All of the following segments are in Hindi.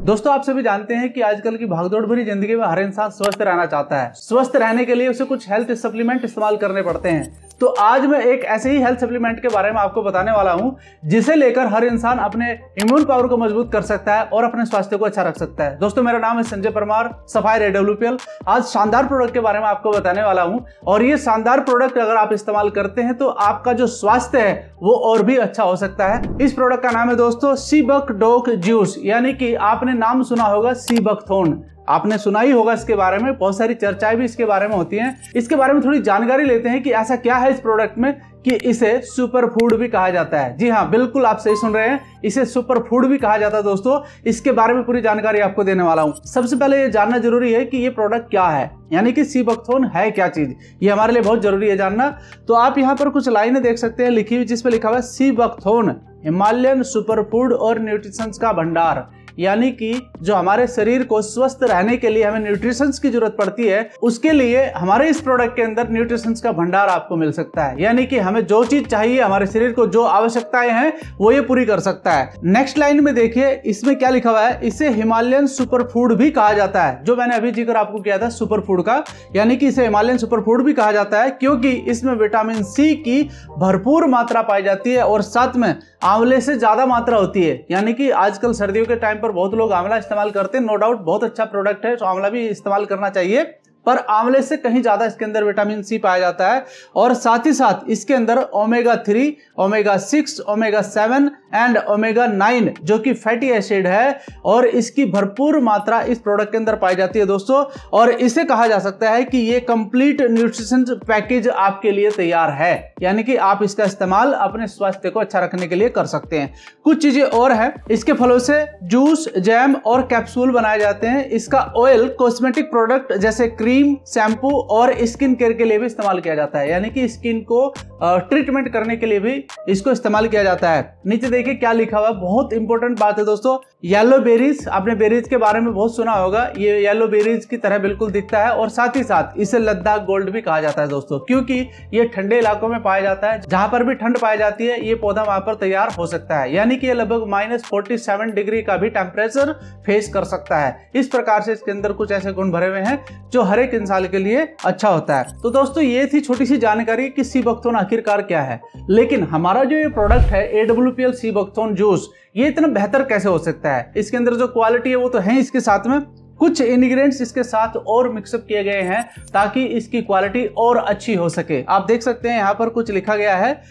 दोस्तों आप सभी जानते हैं कि आजकल की भागदौड़ भरी जिंदगी में हर इंसान स्वस्थ रहना चाहता है। स्वस्थ रहने के लिए उसे कुछ हेल्थ सप्लीमेंट इस्तेमाल करने पड़ते हैं। तो आज मैं एक ऐसे ही हेल्थ सप्लीमेंट के बारे में आपको बताने वाला हूं जिसे लेकर हर इंसान अपने इम्यून पावर को मजबूत कर सकता है और अपने स्वास्थ्य को अच्छा रख सकता है। दोस्तों मेरा नाम है संजय परमार, सफायर AWPL। आज शानदार प्रोडक्ट के बारे में आपको बताने वाला हूं और ये शानदार प्रोडक्ट अगर आप इस्तेमाल करते हैं तो आपका जो स्वास्थ्य है वो और भी अच्छा हो सकता है। इस प्रोडक्ट का नाम है दोस्तों सीबक डॉग जूस, यानी कि आपने नाम सुना होगा सीबकथोन। आपने सुना ही होगा इसके बारे में, बहुत सारी चर्चाएं भी इसके बारे में होती हैं। इसके बारे में थोड़ी जानकारी लेते हैं कि ऐसा क्या है इस प्रोडक्ट में कि इसे सुपर फूड भी कहा जाता है। जी हाँ, बिल्कुल आप सही सुन रहे हैं, इसे सुपर फूड भी कहा जाता है। दोस्तों इसके बारे में पूरी जानकारी आपको देने वाला हूं। सबसे पहले ये जानना जरूरी है कि ये प्रोडक्ट क्या है, यानी कि सीबकथोन है क्या चीज, ये हमारे लिए बहुत जरूरी है जानना। तो आप यहाँ पर कुछ लाइनें देख सकते हैं लिखी हुई, जिसपे लिखा हुआ है सीबकथोन हिमालयन सुपर फूड और न्यूट्रिशन का भंडार। यानी कि जो हमारे शरीर को स्वस्थ रहने के लिए हमें न्यूट्रिशंस की जरूरत पड़ती है, उसके लिए हमारे इस प्रोडक्ट के अंदर न्यूट्रिशंस का भंडार आपको मिल सकता है। यानी कि हमें जो चीज चाहिए, हमारे शरीर को जो आवश्यकताएं हैं वो ये पूरी कर सकता है। नेक्स्ट लाइन में देखिए, इसमें क्या लिखा हुआ है, इसे हिमालयन सुपर फूड भी कहा जाता है। जो मैंने अभी जिक्र आपको किया था सुपर फूड का, यानी कि इसे हिमालयन सुपर फूड भी कहा जाता है क्योंकि इसमें विटामिन सी की भरपूर मात्रा पाई जाती है और साथ में आंवले से ज्यादा मात्रा होती है। यानी कि आजकल सर्दियों के टाइम पर बहुत लोग आंवला इस्तेमाल करते हैं, नो डाउट बहुत अच्छा प्रोडक्ट है, तो आंवला भी इस्तेमाल करना चाहिए, पर आंवले से कहीं ज्यादा इसके अंदर विटामिन सी पाया जाता है। और साथ ही साथ इसके अंदर omega 3, omega 6, omega 7 and omega 9 जो कि फैटी एसिड है, और इसकी भरपूर मात्रा इस प्रोडक्ट के अंदर पाई जाती है दोस्तों। और इसे कहा जा सकता है कि ये कंप्लीट न्यूट्रिशन पैकेज आपके लिए तैयार है, यानी कि आप इसका इस्तेमाल अपने स्वास्थ्य को अच्छा रखने के लिए कर सकते हैं। कुछ चीजें और है, इसके फलों से जूस, जैम और कैप्सूल बनाए जाते हैं। इसका ऑयल कॉस्मेटिक प्रोडक्ट जैसे क्रीम, शैम्पू और स्किन केयर के लिए भी इस्तेमाल किया जाता है, यानी कि स्किन को ट्रीटमेंट करने के लिए भी इसको इस्तेमाल किया जाता है। नीचे देखिए क्या लिखा हुआ है, बहुत इंपॉर्टेंट बात है दोस्तों, येलो बेरीज। आपने बेरीज के बारे में बहुत सुना होगा, ये येलो बेरीज की तरह बिल्कुल दिखता है और साथ ही साथ इसे लद्दाख गोल्ड भी कहा जाता है दोस्तों, क्योंकि ये ठंडे इलाकों में पाया जाता है। जहां पर भी ठंड पाई जाती है ये पौधा वहां पर तैयार हो सकता है, यानी कि ये लगभग -47 डिग्री का भी टेम्परेचर फेस कर सकता है। इस प्रकार से इसके अंदर कुछ ऐसे गुण भरे हुए हैं जो हर एक इंसान के लिए अच्छा होता है। तो दोस्तों ये थी छोटी सी जानकारी कि सीबकथोन आखिरकार क्या है। लेकिन हमारा जो ये प्रोडक्ट है AWPL सीबकथोन जूस, ये इतना बेहतर कैसे हो सकता है। इसके अंदर जो क्वालिटी है वो तो है, इसके साथ में कुछ इंग्रेडिएंट्स इसके साथ और मिक्सअप किए गए हैं ताकि इसकी क्वालिटी और अच्छी हो सके। आप देख सकते हैं यहाँ पर कुछ लिखा गया है,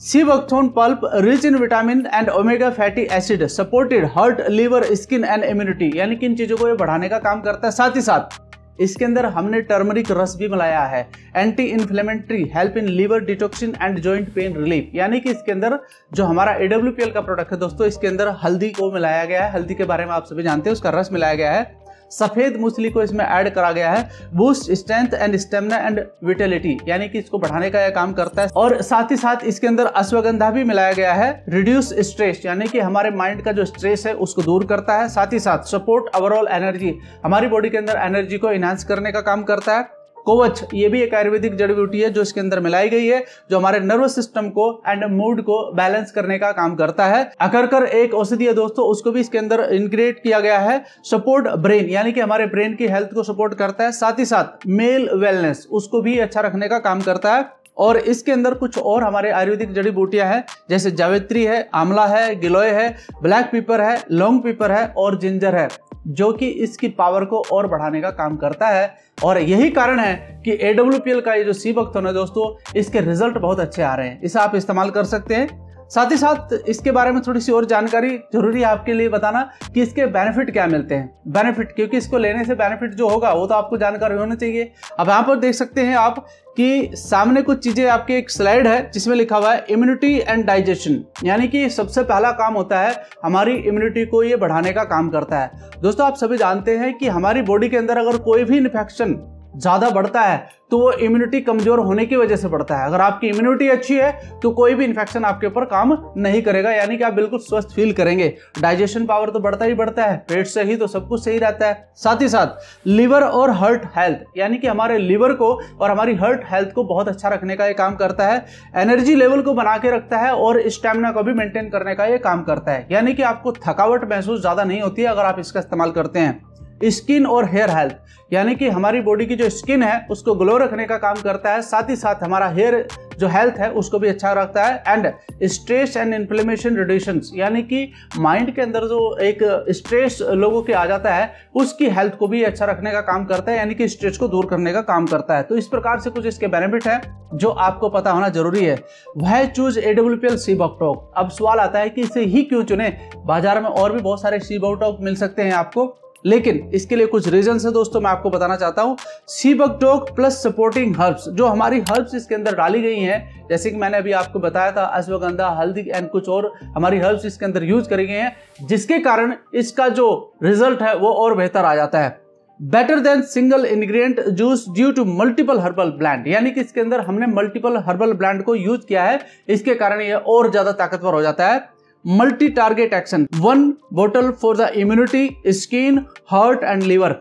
sea buckthorn pulp rich in vitamin and omega fatty acid supported heart, liver, skin and immunity, यानी कि इन चीजों को ये बढ़ाने का काम करता है। साथ ही साथ इसके अंदर हमने टर्मरिक रस भी मिलाया है, anti inflammatory, help in liver detoxing and joint pain relief. यानी कि इसके अंदर जो हमारा AWPL का प्रोडक्ट है दोस्तों, इसके अंदर हल्दी को मिलाया गया है। हल्दी के बारे में आप सभी जानते हैं, उसका रस मिलाया गया है। सफेद मूसली को इसमें ऐड करा गया है, boost strength and stamina and vitality, यानी कि इसको बढ़ाने का यह काम करता है। और साथ ही साथ इसके अंदर अश्वगंधा भी मिलाया गया है, रिड्यूस स्ट्रेस, यानी कि हमारे माइंड का जो स्ट्रेस है उसको दूर करता है। साथ ही साथ सपोर्ट ओवरऑल एनर्जी, हमारी बॉडी के अंदर एनर्जी को इनहांस करने का काम करता है। कवच, ये भी एक आयुर्वेदिक जड़ी बूटी है जो इसके अंदर मिलाई गई है, जो हमारे नर्वस सिस्टम को एंड मूड को बैलेंस करने का काम करता है। अकरकर एक औषधि है दोस्तों, उसको भी इसके अंदर इंटीग्रेट किया गया है। सपोर्ट ब्रेन, यानी कि हमारे ब्रेन की हेल्थ को सपोर्ट करता है। साथ ही साथ मेल वेलनेस, उसको भी अच्छा रखने का काम करता है। और इसके अंदर कुछ और हमारे आयुर्वेदिक जड़ी बूटियां हैं, जैसे जावित्री है, आंवला है, गिलोय है, ब्लैक पेपर है, लौंग पेपर है और जिंजर है, जो कि इसकी पावर को और बढ़ाने का काम करता है। और यही कारण है कि AWPL का ये जो सीबकथोन है दोस्तों, इसके रिजल्ट बहुत अच्छे आ रहे हैं। इसे आप इस्तेमाल कर सकते हैं। साथ ही साथ इसके बारे में थोड़ी सी और जानकारी जरूरी है आपके लिए बताना कि इसके बेनिफिट क्या मिलते हैं। बेनिफिट, क्योंकि इसको लेने से बेनिफिट जो होगा वो तो आपको जानकारी होनी चाहिए। अब यहाँ पर देख सकते हैं आप कि सामने कुछ चीजें, आपकी एक स्लाइड है जिसमें लिखा हुआ है इम्यूनिटी एंड डाइजेशन, यानी कि सबसे पहला काम होता है हमारी इम्यूनिटी को ये बढ़ाने का काम करता है। दोस्तों आप सभी जानते हैं कि हमारी बॉडी के अंदर अगर कोई भी इन्फेक्शन ज्यादा बढ़ता है तो वो इम्यूनिटी कमजोर होने की वजह से बढ़ता है। अगर आपकी इम्यूनिटी अच्छी है तो कोई भी इंफेक्शन आपके ऊपर काम नहीं करेगा, यानी कि आप बिल्कुल स्वस्थ फील करेंगे। डाइजेशन पावर तो बढ़ता ही बढ़ता है, पेट से ही तो सब कुछ सही रहता है। साथ ही साथ लिवर और हार्ट हेल्थ, यानी कि हमारे लिवर को और हमारी हार्ट हेल्थ को बहुत अच्छा रखने का ये काम करता है। एनर्जी लेवल को बना के रखता है और स्टेमिना को भी मेंटेन करने का ये काम करता है, यानी कि आपको थकावट महसूस ज्यादा नहीं होती है अगर आप इसका इस्तेमाल करते हैं। स्किन और हेयर हेल्थ, यानी कि हमारी बॉडी की जो स्किन है उसको ग्लो रखने का काम करता है। साथ ही साथ हमारा हेयर जो हेल्थ है उसको भी अच्छा रखता है। एंड स्ट्रेस एंड इन्फ्लेमेशन रिड्यूशंस, यानी कि माइंड के अंदर जो एक स्ट्रेस लोगों के आ जाता है उसकी हेल्थ को भी अच्छा रखने का काम करता है, यानी कि स्ट्रेस को दूर करने का काम करता है। तो इस प्रकार से कुछ इसके बेनिफिट है जो आपको पता होना जरूरी है। वह चूज AWPL सीबोक्टोक। अब सवाल आता है कि इसे ही क्यों चुने, बाजार में और भी बहुत सारे सीबोक्टोक मिल सकते हैं आपको, लेकिन इसके लिए कुछ रीजन है दोस्तों, मैं आपको बताना चाहता हूं। सीबोक्टोक प्लस सपोर्टिंग हर्ब्स, जो हमारी हर्ब्स इसके अंदर डाली गई हैं, जैसे कि मैंने अभी आपको बताया था अश्वगंधा, हल्दी एंड कुछ और हमारी हर्ब्स इसके अंदर यूज करी गई हैं, जिसके कारण इसका जो रिजल्ट है वो और बेहतर आ जाता है। Better than single ingredient juice due to multiple herbal blend, यानी कि इसके अंदर हमने मल्टीपल हर्बल ब्लेंड को यूज किया है, इसके कारण यह और ज्यादा ताकतवर हो जाता है। मल्टी टारगेट एक्शन, 1 बोतल for the immunity, skin, heart and liver,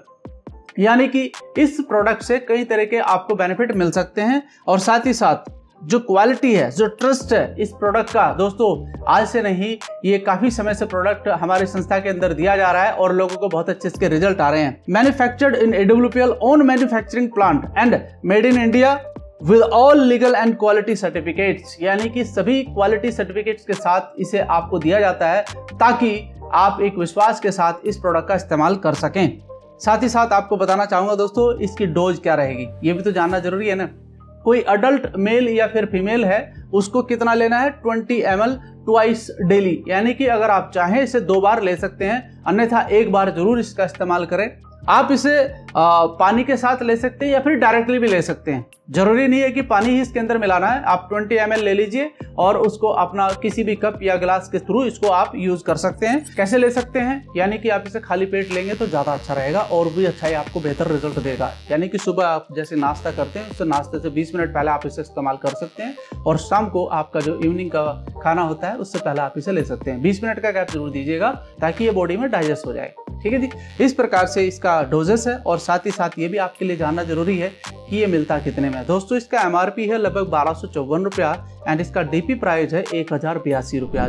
यानी कि इस प्रोडक्ट से कई तरह के आपको बेनिफिट मिल सकते हैं। और साथ ही साथ जो क्वालिटी है, जो ट्रस्ट है इस प्रोडक्ट का, दोस्तों आज से नहीं, ये काफी समय से प्रोडक्ट हमारी संस्था के अंदर दिया जा रहा है और लोगों को बहुत अच्छे इसके रिजल्ट आ रहे हैं। Manufactured in AWPL own manufacturing plant and made in India with all legal and quality certificates, यानी कि सभी क्वालिटी सर्टिफिकेट्स के साथ इसे आपको दिया जाता है ताकि आप एक विश्वास के साथ इस प्रोडक्ट का इस्तेमाल कर सकें। साथ ही साथ आपको बताना चाहूंगा दोस्तों, इसकी डोज क्या रहेगी ये भी तो जानना जरूरी है ना। कोई अडल्ट मेल या फिर फीमेल है उसको कितना लेना है, 20 ml ट्वाइस डेली, यानी कि अगर आप चाहें इसे 2 बार ले सकते हैं, अन्यथा 1 बार जरूर इसका इस्तेमाल करें। आप इसे पानी के साथ ले सकते हैं या फिर डायरेक्टली भी ले सकते हैं, जरूरी नहीं है कि पानी ही इसके अंदर मिलाना है। आप 20 ml ले लीजिए और उसको अपना किसी भी कप या गिलास के थ्रू इसको आप यूज कर सकते हैं। कैसे ले सकते हैं, यानी कि आप इसे खाली पेट लेंगे तो ज्यादा अच्छा रहेगा और भी अच्छा ही आपको बेहतर रिजल्ट देगा। यानी कि सुबह आप जैसे नाश्ता करते हैं उससे नाश्ते से 20 मिनट पहले आप इसे इस्तेमाल कर सकते हैं और शाम को आपका जो इवनिंग का खाना होता है उससे पहले आप इसे ले सकते हैं। 20 मिनट का गैप जरूर दीजिएगा ताकि ये बॉडी में डाइजेस्ट हो जाए, ठीक है जी। इस प्रकार से इसका डोजेस है और साथ ही साथ ये भी आपके लिए जानना जरूरी है कि ये मिलता कितने में। दोस्तों इसका MRP है लगभग 1254 रुपया एंड इसका DP प्राइस है 1082 रुपया।